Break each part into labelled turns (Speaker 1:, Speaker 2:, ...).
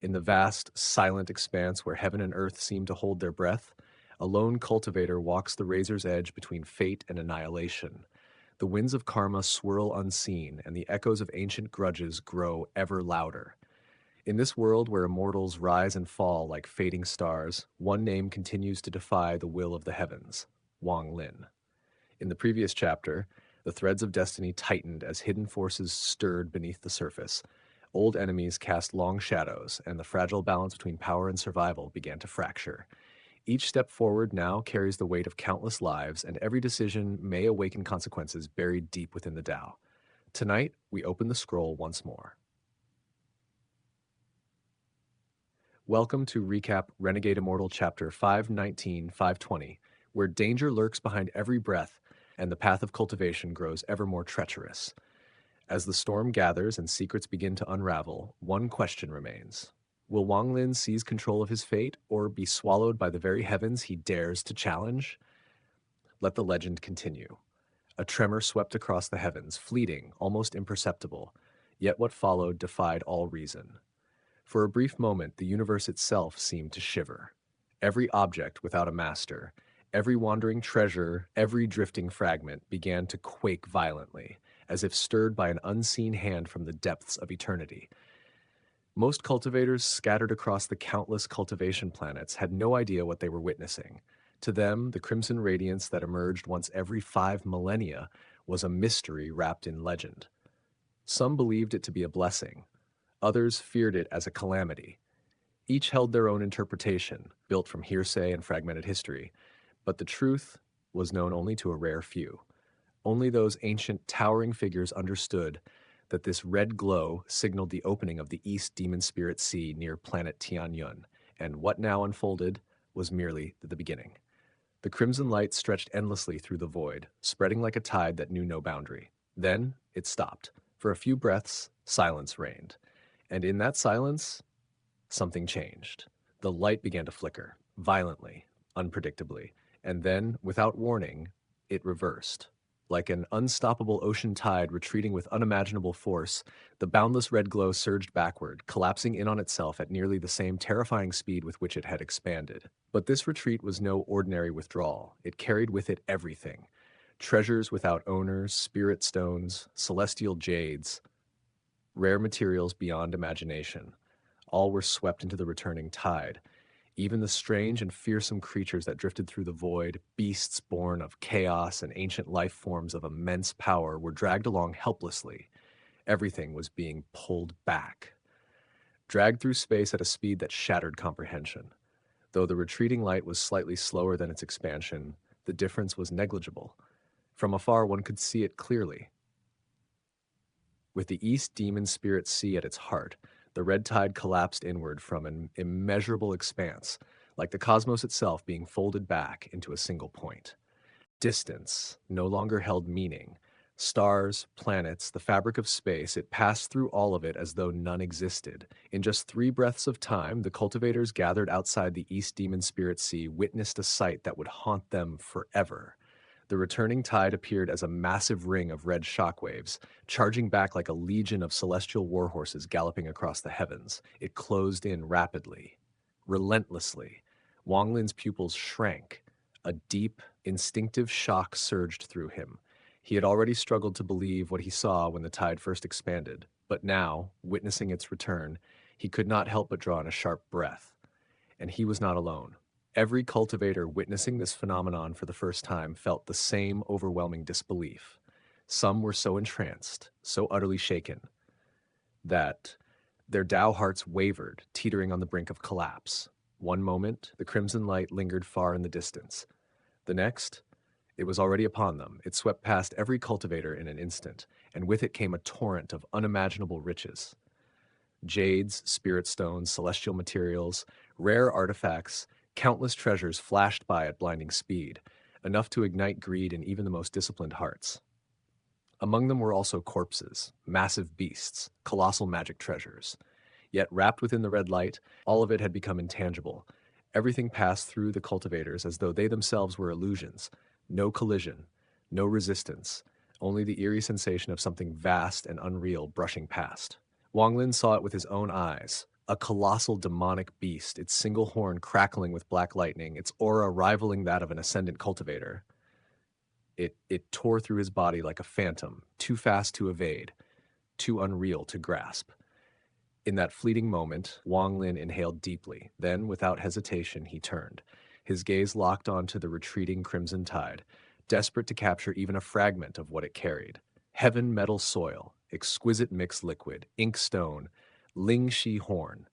Speaker 1: In the vast, silent expanse where heaven and earth seem to hold their breath, a lone cultivator walks the razor's edge between fate and annihilation. The winds of karma swirl unseen, and the echoes of ancient grudges grow ever louder. In this world where immortals rise and fall like fading stars, one name continues to defy the will of the heavens: Wang Lin. In the previous chapter, the threads of destiny tightened as hidden forces stirred beneath the surface. Old enemies cast long shadows, and the fragile balance between power and survival began to fracture. Each step forward now carries the weight of countless lives, and every decision may awaken consequences buried deep within the Tao. Tonight, we open the scroll once more. Welcome to Recap Renegade Immortal Chapter 519-520, where danger lurks behind every breath, and the path of cultivation grows ever more treacherous. As the storm gathers and secrets begin to unravel, one question remains. Will Wang Lin seize control of his fate, or be swallowed by the very heavens he dares to challenge? Let the legend continue. A tremor swept across the heavens, fleeting, almost imperceptible, yet what followed defied all reason. For a brief moment, the universe itself seemed to shiver. Every object without a master, every wandering treasure, every drifting fragment began to quake violently, as if stirred by an unseen hand from the depths of eternity. Most cultivators scattered across the countless cultivation planets had no idea what they were witnessing. To them, the crimson radiance that emerged once every 5 millennia was a mystery wrapped in legend. Some believed it to be a blessing. Others feared it as a calamity. Each held their own interpretation, built from hearsay and fragmented history, but the truth was known only to a rare few. Only those ancient, towering figures understood that this red glow signaled the opening of the East Demon Spirit Sea near planet Tianyun, and what now unfolded was merely the beginning. The crimson light stretched endlessly through the void, spreading like a tide that knew no boundary. Then it stopped. For a few breaths, silence reigned. And in that silence, something changed. The light began to flicker, violently, unpredictably, and then, without warning, it reversed. Like an unstoppable ocean tide retreating with unimaginable force, the boundless red glow surged backward, collapsing in on itself at nearly the same terrifying speed with which it had expanded. But this retreat was no ordinary withdrawal. It carried with it everything: treasures without owners, spirit stones, celestial jades, rare materials beyond imagination. All were swept into the returning tide. Even the strange and fearsome creatures that drifted through the void, beasts born of chaos and ancient life forms of immense power, were dragged along helplessly. Everything was being pulled back, dragged through space at a speed that shattered comprehension. Though the retreating light was slightly slower than its expansion, the difference was negligible. From afar, one could see it clearly. With the East Demon Spirit Sea at its heart, the red tide collapsed inward from an immeasurable expanse, like the cosmos itself being folded back into a single point. Distance no longer held meaning. Stars, planets, the fabric of space, it passed through all of it as though none existed. In just 3 breaths of time, the cultivators gathered outside the East Demon Spirit Sea witnessed a sight that would haunt them forever. The returning tide appeared as a massive ring of red shockwaves, charging back like a legion of celestial warhorses galloping across the heavens. It closed in rapidly, relentlessly. Wang Lin's pupils shrank. A deep, instinctive shock surged through him. He had already struggled to believe what he saw when the tide first expanded, but now, witnessing its return, he could not help but draw in a sharp breath. And he was not alone. Every cultivator witnessing this phenomenon for the first time felt the same overwhelming disbelief. Some were so entranced, so utterly shaken, that their Tao hearts wavered, teetering on the brink of collapse. One moment, the crimson light lingered far in the distance. The next, it was already upon them. It swept past every cultivator in an instant, and with it came a torrent of unimaginable riches. Jades, spirit stones, celestial materials, rare artifacts, countless treasures flashed by at blinding speed, enough to ignite greed in even the most disciplined hearts. Among them were also corpses, massive beasts, colossal magic treasures. Yet wrapped within the red light, all of it had become intangible. Everything passed through the cultivators as though they themselves were illusions. No collision, no resistance, only the eerie sensation of something vast and unreal brushing past. Wang Lin saw it with his own eyes. A colossal demonic beast, its single horn crackling with black lightning, its aura rivaling that of an ascendant cultivator. It tore through his body like a phantom, too fast to evade, too unreal to grasp. In that fleeting moment, Wang Lin inhaled deeply. Then, without hesitation, he turned. His gaze locked onto the retreating crimson tide, desperate to capture even a fragment of what it carried. Heaven metal soil, exquisite mixed liquid, ink stone, Ling Shi horn.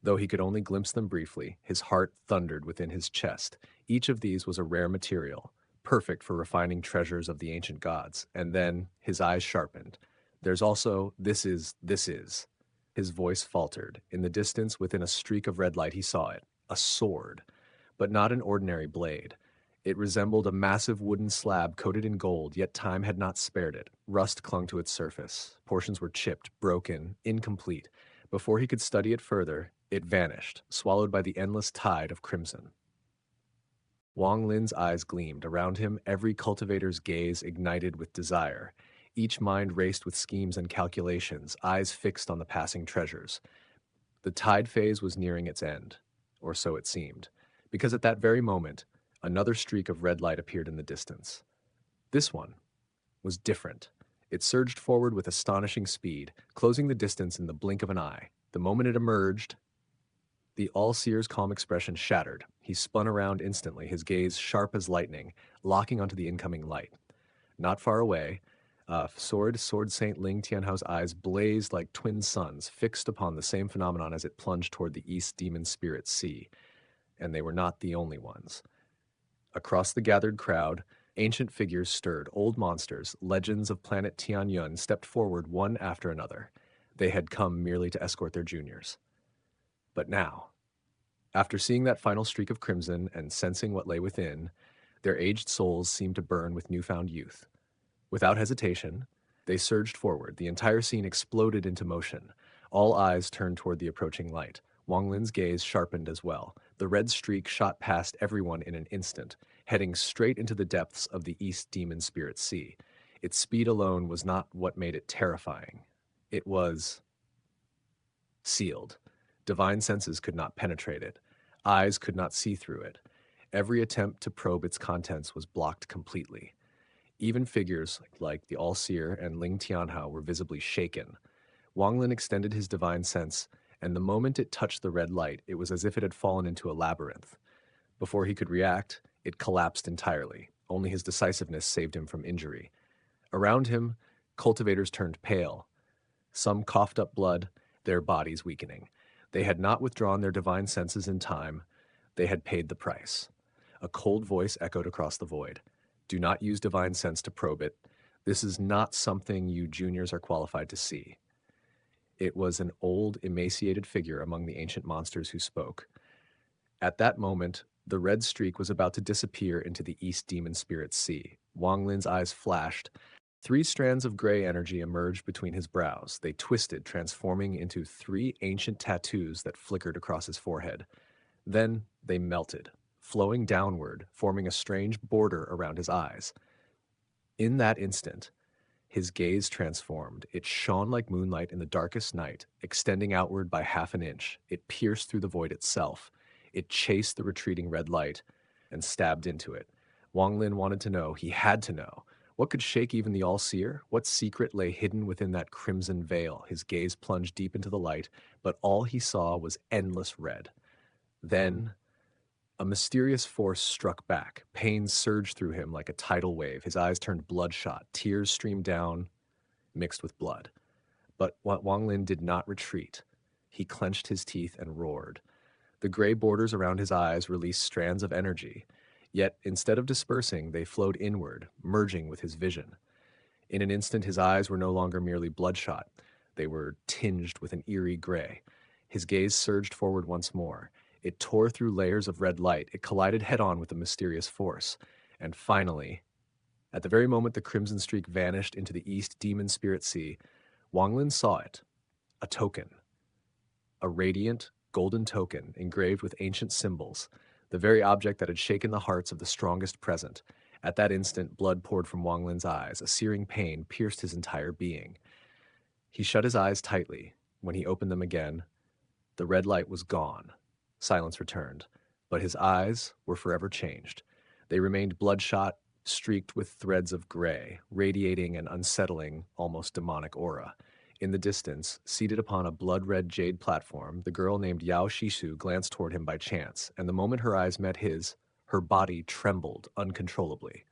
Speaker 1: Though he could only glimpse them briefly, his heart thundered within his chest. Each of these was a rare material, perfect for refining treasures of the ancient gods. And then his eyes sharpened. There's also, this is. His voice faltered. In the distance, within a streak of red light, he saw it. A sword, but not an ordinary blade. It resembled a massive wooden slab coated in gold, yet time had not spared it. Rust clung to its surface. Portions were chipped, broken, incomplete. Before he could study it further, it vanished, swallowed by the endless tide of crimson. Wang Lin's eyes gleamed. Around him, every cultivator's gaze ignited with desire. Each mind raced with schemes and calculations, eyes fixed on the passing treasures. The tide phase was nearing its end, or so it seemed, because at that very moment, another streak of red light appeared in the distance. This one was different. It surged forward with astonishing speed, closing the distance in the blink of an eye. The moment it emerged, the all-seer's calm expression shattered. He spun around instantly, his gaze sharp as lightning, locking onto the incoming light. Not far away, Sword Saint Ling Tianhao's eyes blazed like twin suns, fixed upon the same phenomenon as it plunged toward the East Demon Spirit Sea. And they were not the only ones. Across the gathered crowd, ancient figures stirred, old monsters, legends of planet Tianyun stepped forward one after another. They had come merely to escort their juniors. But now, after seeing that final streak of crimson and sensing what lay within, their aged souls seemed to burn with newfound youth. Without hesitation, they surged forward. The entire scene exploded into motion. All eyes turned toward the approaching light. Wang Lin's gaze sharpened as well. The red streak shot past everyone in an instant, heading straight into the depths of the East Demon Spirit Sea. Its speed alone was not what made it terrifying. It was sealed. Divine senses could not penetrate it. Eyes could not see through it. Every attempt to probe its contents was blocked completely. Even figures like the All-Seer and Ling Tianhao were visibly shaken. Wang Lin extended his divine sense, and the moment it touched the red light, it was as if it had fallen into a labyrinth. Before he could react, it collapsed entirely. Only his decisiveness saved him from injury. Around him, cultivators turned pale. Some coughed up blood, their bodies weakening. They had not withdrawn their divine senses in time. They had paid the price. A cold voice echoed across the void. Do not use divine sense to probe it. This is not something you juniors are qualified to see. It was an old, emaciated figure among the ancient monsters who spoke. At that moment, the red streak was about to disappear into the East Demon Spirit Sea. Wang Lin's eyes flashed. 3 strands of gray energy emerged between his brows. They twisted, transforming into 3 ancient tattoos that flickered across his forehead. Then they melted, flowing downward, forming a strange border around his eyes. In that instant, his gaze transformed. It shone like moonlight in the darkest night, extending outward by half an inch. It pierced through the void itself. It chased the retreating red light and stabbed into it. Wang Lin wanted to know, he had to know. What could shake even the All-Seer? What secret lay hidden within that crimson veil? His gaze plunged deep into the light, but all he saw was endless red. Then a mysterious force struck back. Pain surged through him like a tidal wave. His eyes turned bloodshot. Tears streamed down, mixed with blood. But Wang Lin did not retreat. He clenched his teeth and roared. The gray borders around his eyes released strands of energy. Yet, instead of dispersing, they flowed inward, merging with his vision. In an instant, his eyes were no longer merely bloodshot. They were tinged with an eerie gray. His gaze surged forward once more. It tore through layers of red light. It collided head-on with the mysterious force. And finally, at the very moment the crimson streak vanished into the East Demon Spirit Sea, Wang Lin saw it. A token. A radiant, golden token engraved with ancient symbols. The very object that had shaken the hearts of the strongest present. At that instant, blood poured from Wang Lin's eyes. A searing pain pierced his entire being. He shut his eyes tightly. When he opened them again, The red light was gone. Silence returned, but his eyes were forever changed. They remained bloodshot, streaked with threads of gray, radiating an unsettling, almost demonic aura. In the distance, seated upon a blood-red jade platform, the girl named Yao Shishu glanced toward him by chance, and the moment her eyes met his, her body trembled uncontrollably.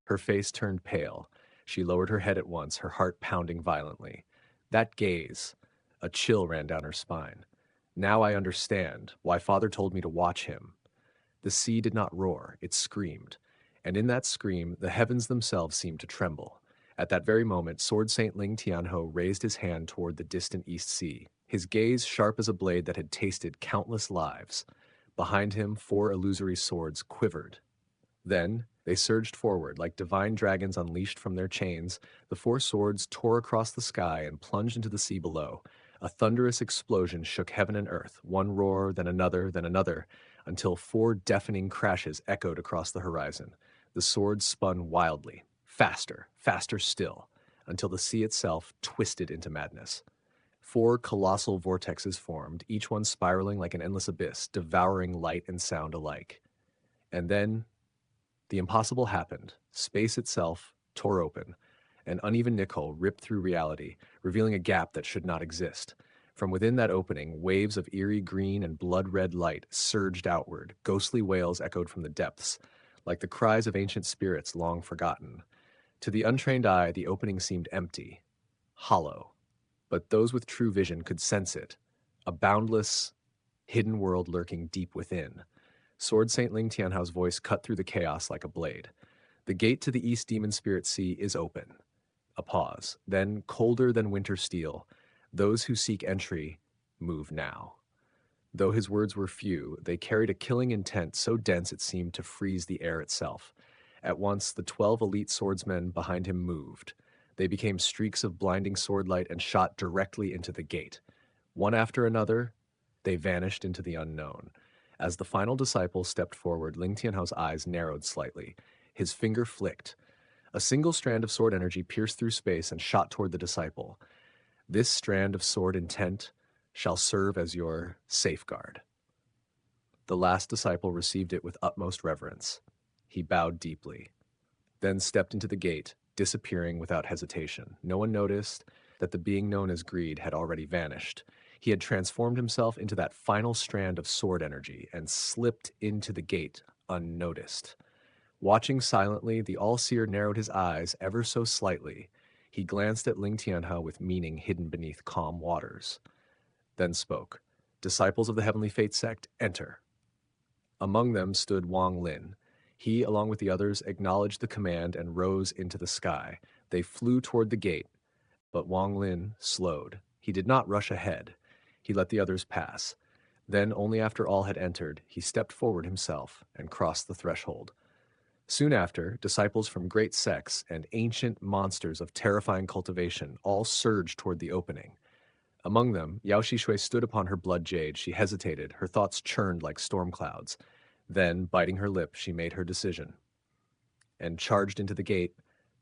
Speaker 1: Her face turned pale. She lowered her head at once, her heart pounding violently. That gaze, a chill ran down her spine. Now I understand why Father told me to watch him. The sea did not roar, it screamed. And in that scream, the heavens themselves seemed to tremble. At that very moment, Sword Saint Ling Tianho raised his hand toward the distant East Sea, his gaze sharp as a blade that had tasted countless lives. Behind him, 4 illusory swords quivered. Then, they surged forward like divine dragons unleashed from their chains. The 4 swords tore across the sky and plunged into the sea below. A thunderous explosion shook heaven and earth, one roar, then another, until 4 deafening crashes echoed across the horizon. The swords spun wildly, faster, faster still, until the sea itself twisted into madness. 4 colossal vortexes formed, each one spiraling like an endless abyss, devouring light and sound alike. And then the impossible happened. Space itself tore open. An uneven nickel ripped through reality, revealing a gap that should not exist. From within that opening, waves of eerie green and blood-red light surged outward. Ghostly wails echoed from the depths, like the cries of ancient spirits long forgotten. To the untrained eye, the opening seemed empty, hollow. But those with true vision could sense it, a boundless, hidden world lurking deep within. Sword Saint Ling Tianhao's voice cut through the chaos like a blade. The gate to the East Demon Spirit Sea is open. A pause. Then, colder than winter steel, those who seek entry move now. Though his words were few, they carried a killing intent so dense it seemed to freeze the air itself. At once, the 12 elite swordsmen behind him moved. They became streaks of blinding swordlight and shot directly into the gate. One after another, they vanished into the unknown. As the final disciple stepped forward, Ling Tianhao's eyes narrowed slightly. His finger flicked. A single strand of sword energy pierced through space and shot toward the disciple. This strand of sword intent shall serve as your safeguard. The last disciple received it with utmost reverence. He bowed deeply, then stepped into the gate, disappearing without hesitation. No one noticed that the being known as greed had already vanished. He had transformed himself into that final strand of sword energy and slipped into the gate unnoticed. Watching silently, the All-Seer narrowed his eyes ever so slightly. He glanced at Ling Tianhao with meaning hidden beneath calm waters. Then spoke. Disciples of the Heavenly Fate sect, enter. Among them stood Wang Lin. He, along with the others, acknowledged the command and rose into the sky. They flew toward the gate, but Wang Lin slowed. He did not rush ahead. He let the others pass. Then, only after all had entered, he stepped forward himself and crossed the threshold. Soon after, disciples from great sects and ancient monsters of terrifying cultivation all surged toward the opening. Among them, Yao Shishui stood upon her blood jade. She hesitated, her thoughts churned like storm clouds. Then, biting her lip, she made her decision and charged into the gate.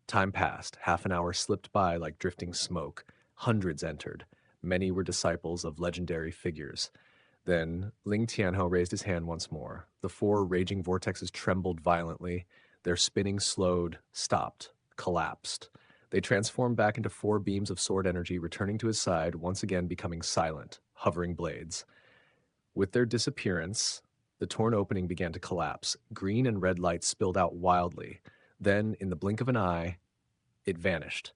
Speaker 1: Time passed. Half an hour slipped by like drifting smoke. Hundreds entered. Many were disciples of legendary figures. Then Ling Tianhao raised his hand once more. The 4 raging vortexes trembled violently. Their spinning slowed, stopped, collapsed. They transformed back into 4 beams of sword energy, returning to his side, once again becoming silent, hovering blades. With their disappearance, the torn opening began to collapse. Green and red light spilled out wildly. Then, in the blink of an eye, it vanished,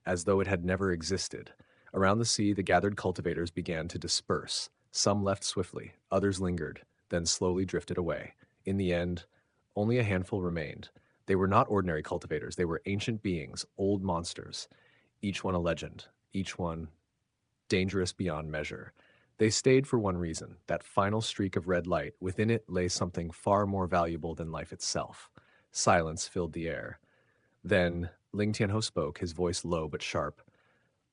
Speaker 1: as though it had never existed. Around the sea, the gathered cultivators began to disperse. Some left swiftly, others lingered, then slowly drifted away. In the end, only a handful remained. They were not ordinary cultivators. They were ancient beings, old monsters, each one a legend, each one dangerous beyond measure. They stayed for one reason, that final streak of red light. Within it lay something far more valuable than life itself. Silence filled the air. Then Ling Tianhou spoke, his voice low but sharp.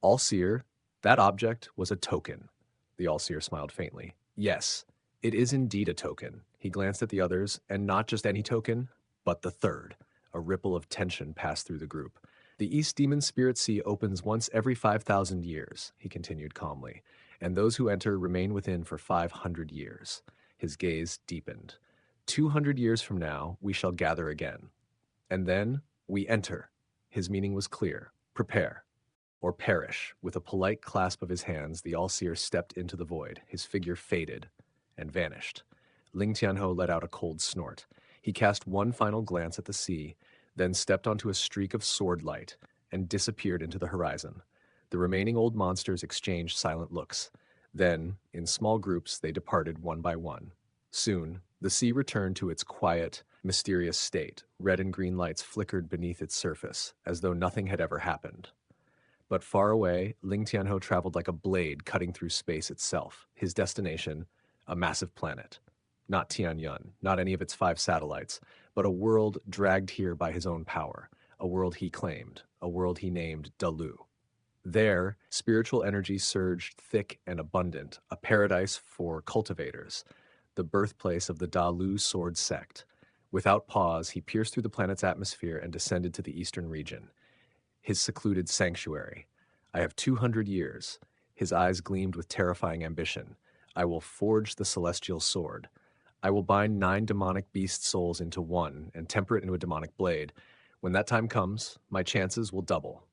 Speaker 1: All-Seer, that object was a token. The All-Seer smiled faintly. Yes, it is indeed a token. He glanced at the others, and not just any token, but the third. A ripple of tension passed through the group. The East Demon Spirit Sea opens once every 5,000 years, he continued calmly. and those who enter remain within for 500 years. His gaze deepened. 200 years from now, we shall gather again. And then we enter. His meaning was clear. Prepare or perish. With a polite clasp of his hands, the all-seer stepped into the void. His figure faded and vanished. Ling Tianho let out a cold snort. He cast one final glance at the sea, then stepped onto a streak of sword light and disappeared into the horizon. The remaining old monsters exchanged silent looks. Then, in small groups, they departed one by one. Soon, the sea returned to its quiet, mysterious state. Red and green lights flickered beneath its surface, as though nothing had ever happened. But far away, Ling Tianho traveled like a blade cutting through space itself. His destination, a massive planet. Not Tianyun, not any of its 5 satellites, but a world dragged here by his own power. A world he claimed, a world he named Dalu. There, spiritual energy surged thick and abundant, a paradise for cultivators, the birthplace of the Dalu sword sect. Without pause, he pierced through the planet's atmosphere and descended to the eastern region. His secluded sanctuary. I have 200 years. His eyes gleamed with terrifying ambition. I will forge the celestial sword. I will bind 9 demonic beast souls into one and temper it into a demonic blade. When that time comes, my chances will double.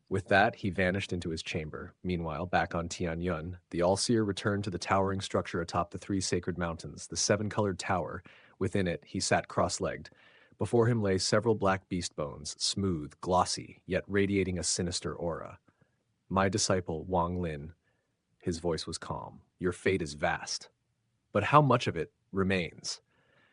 Speaker 1: With that, he vanished into his chamber. Meanwhile, back on Tianyun, the All-Seer returned to the towering structure atop the 3 sacred mountains, the 7-colored tower. Within it, he sat cross-legged. Before him lay several black beast bones, smooth, glossy, yet radiating a sinister aura. My disciple, Wang Lin. His voice was calm. Your fate is vast. But how much of it remains?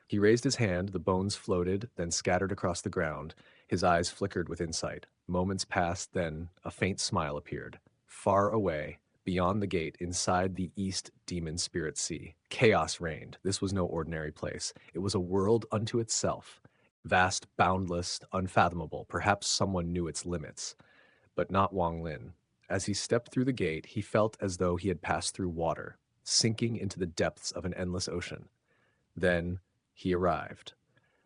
Speaker 1: He raised his hand, the bones floated, then scattered across the ground. His eyes flickered with insight. Moments passed, then a faint smile appeared. Far away, beyond the gate, inside the East Demon Spirit Sea, chaos reigned. This was no ordinary place. It was a world unto itself. Vast, boundless, unfathomable. Perhaps someone knew its limits. But not Wang Lin. As he stepped through the gate, he felt as though he had passed through water, sinking into the depths of an endless ocean. Then he arrived.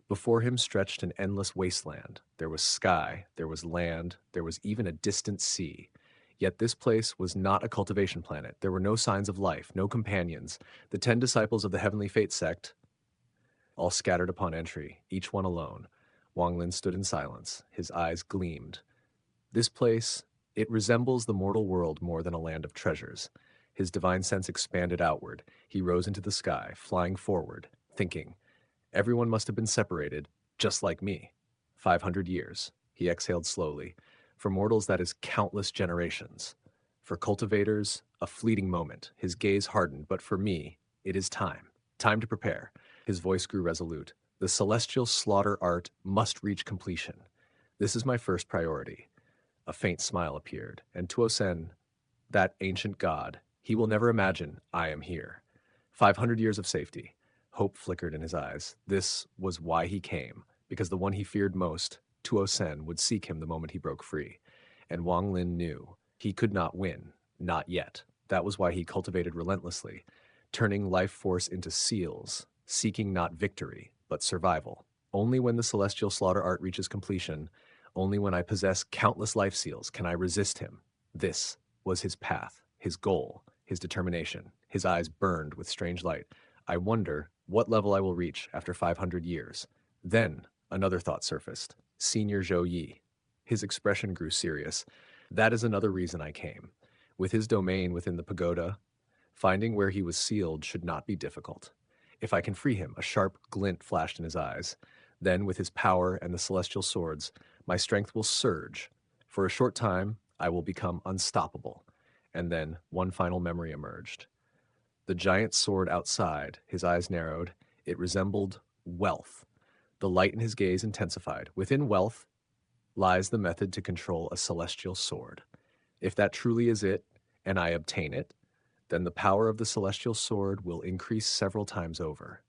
Speaker 1: Before him stretched an endless wasteland. There was sky, there was land, there was even a distant sea. Yet this place was not a cultivation planet. There were no signs of life, no companions. The 10 disciples of the Heavenly Fate sect, all scattered upon entry, each one alone. Wang Lin stood in silence. His eyes gleamed. This place, it resembles the mortal world more than a land of treasures. His divine sense expanded outward. He rose into the sky, flying forward, thinking, everyone must have been separated, just like me. 500 years. He exhaled slowly. For mortals, that is countless generations. For cultivators, a fleeting moment. His gaze hardened, but for me, it is time. Time to prepare. His voice grew resolute. The celestial slaughter art must reach completion. This is my first priority. A faint smile appeared, and Tuosen, that ancient god, he will never imagine I am here. 500 years of safety. Hope flickered in his eyes. This was why he came, because the one he feared most, Tuosen, would seek him the moment he broke free. And Wang Lin knew he could not win, not yet. That was why he cultivated relentlessly, turning life force into seals, seeking not victory, but survival. Only when the celestial slaughter art reaches completion, only when I possess countless life seals can I resist him. This was his path, his goal, his determination. His eyes burned with strange light. I wonder what level I will reach after 500 years. Then another thought surfaced. Senior Zhou Yi. His expression grew serious. That is another reason I came. With his domain within the pagoda, finding where he was sealed should not be difficult. If I can free him, a sharp glint flashed in his eyes. Then, with his power and the celestial swords, my strength will surge. For a short time, I will become unstoppable. And then one final memory emerged. The giant sword outside, his eyes narrowed. It resembled wealth. The light in his gaze intensified. Within wealth lies the method to control a celestial sword. If that truly is it, and I obtain it, then the power of the celestial sword will increase several times over.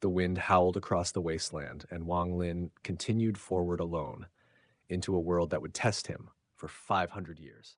Speaker 1: The wind howled across the wasteland, and Wang Lin continued forward alone into a world that would test him for 500 years.